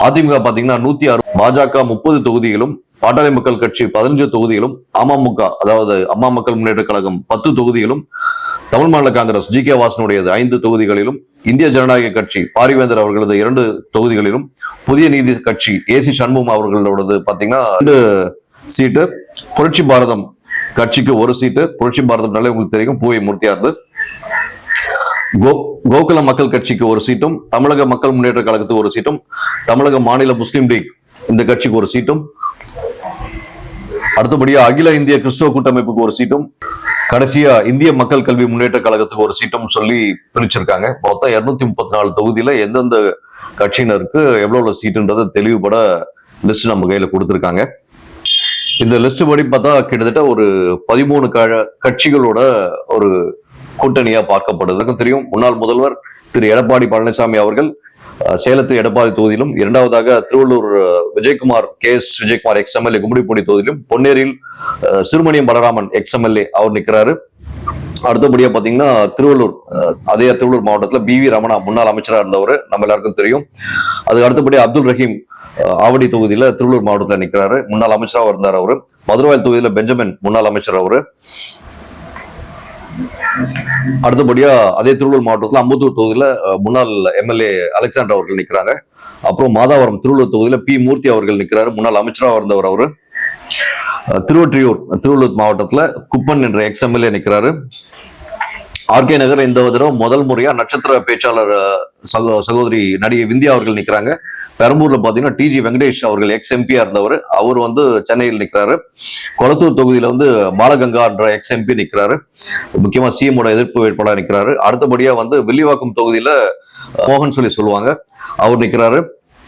அதிமுக பாத்தீங்கன்னா 106, பாஜக 30 தொகுதிகளும், பாட்டாளி மக்கள் கட்சி 15 தொகுதிகளும், அமமுக அதாவது அம்மா மக்கள் முன்னேற்ற கழகம் 10 தொகுதிகளும், தமிழ் மாநில காங்கிரஸ் ஜி.கே. வாசனுடையது 5 தொகுதிகளிலும், இந்திய ஜனநாயக கட்சி பாரிவேந்தர் அவர்களது 2 தொகுதிகளிலும், புதிய நீதி கட்சி ஏசி சண்முகம் அவர்களோடது பாத்தீங்கன்னா 2 சீட்டு, புரட்சி பாரதம் கட்சிக்கு 1 சீட்டு. புரட்சி பாரதம்னாலே உங்களுக்கு தெரியும் பூவை மூர்த்தியார்து. கோகுல மக்கள் கட்சிக்கு 1 சீட்டும், தமிழக மக்கள் முன்னேற்ற கழகத்துக்கு 1 சீட்டும், தமிழக மாநில முஸ்லீம் லீக் இந்த கட்சிக்கு 1 சீட்டும், அடுத்தபடியா அகில இந்திய கிறிஸ்தவ கூட்டமைப்புக்கு 1 சீட்டும், கடைசியா இந்திய மக்கள் கல்வி முன்னேற்ற கழகத்துக்கு 1 சீட்டும் சொல்லி பிரிச்சிருக்காங்க. மொத்தம் 234 தொகுதியில எந்தெந்த கட்சியினருக்கு எவ்வளவு சீட்டுன்றதை தெளிவுபட லிஸ்ட் நம்ம கையில கொடுத்திருக்காங்க. இந்த லிஸ்ட் படி பார்த்தா கிட்டத்தட்ட ஒரு 13 கட்சிகளோட ஒரு கூட்டணியா பார்க்கப்படுது. தெரியும், முன்னாள் முதல்வர் திரு எடப்பாடி பழனிசாமி அவர்கள் சேலத்து எடப்பாடி தொகுதியிலும், இரண்டாவதாக திருவள்ளூர் விஜயகுமார் விஜயகுமார் எக்ஸ்எம்எல்ஏ கும்மிடிப்பூண்டி தொகுதியிலும், பொன்னேரியில் சிறுமணியம் பலராமன் எக்ஸ்எம்எல்ஏ அவர் நிற்கிறாரு. அடுத்தபடியா பாத்தீங்கன்னா திருவள்ளூர் மாவட்டத்துல பி.வி. ரமணா முன்னாள் அமைச்சராக இருந்தவர், நம்ம எல்லாருக்கும் தெரியும். அதுக்கு அடுத்தபடியா அப்துல் ரஹீம் ஆவடி தொகுதியில திருவள்ளூர் மாவட்டத்தில் நிற்கிறாரு, முன்னாள் அமைச்சராக இருந்தார் அவரு. மதுரவாயல் தொகுதியில பெஞ்சமின் முன்னாள் அமைச்சர் அவரு. அடுத்தபடியா அதே திருவள்ளூர் மாவட்டத்தில் அம்பத்தூர் தொகுதியில முன்னாள் எம்எல்ஏ அலெக்சாண்டர் அவர்கள் நிற்கிறாங்க. அப்புறம் மாதாவரம் திருவள்ளூர் தொகுதியில பி. மூர்த்தி அவர்கள் நிற்கிறாரு, முன்னாள் அமைச்சராக இருந்தவர் அவரு. திருவள்ளூர் மாவட்டத்துல குப்பன் என்ற எக்ஸ்எம்எல்ஏ நிற்கிறாரு. ஆர்கே நகர் இந்த தடவை முதல் முறையா நட்சத்திர பேச்சாளர் சகோதரி நடிகை விந்தியா அவர்கள் நிற்கிறாங்க. பெரம்பூர்ல பாத்தீங்கன்னா டிஜி வெங்கடேஷ் அவர்கள் எக்ஸ் எம்பியா இருந்தவர், அவர் சென்னையில் நிற்கிறாரு. கொளத்தூர் தொகுதியில பாலகங்கா என்ற எக்ஸ் எம்பி நிற்கிறாரு, முக்கியமா சிஎமோட எதிர்ப்பு வேட்பாளர் நிற்கிறாரு. அடுத்தபடியா வில்லிவாக்கம் தொகுதியில மோகன் சொல்லுவாங்க, அவர் நிற்கிறாரு.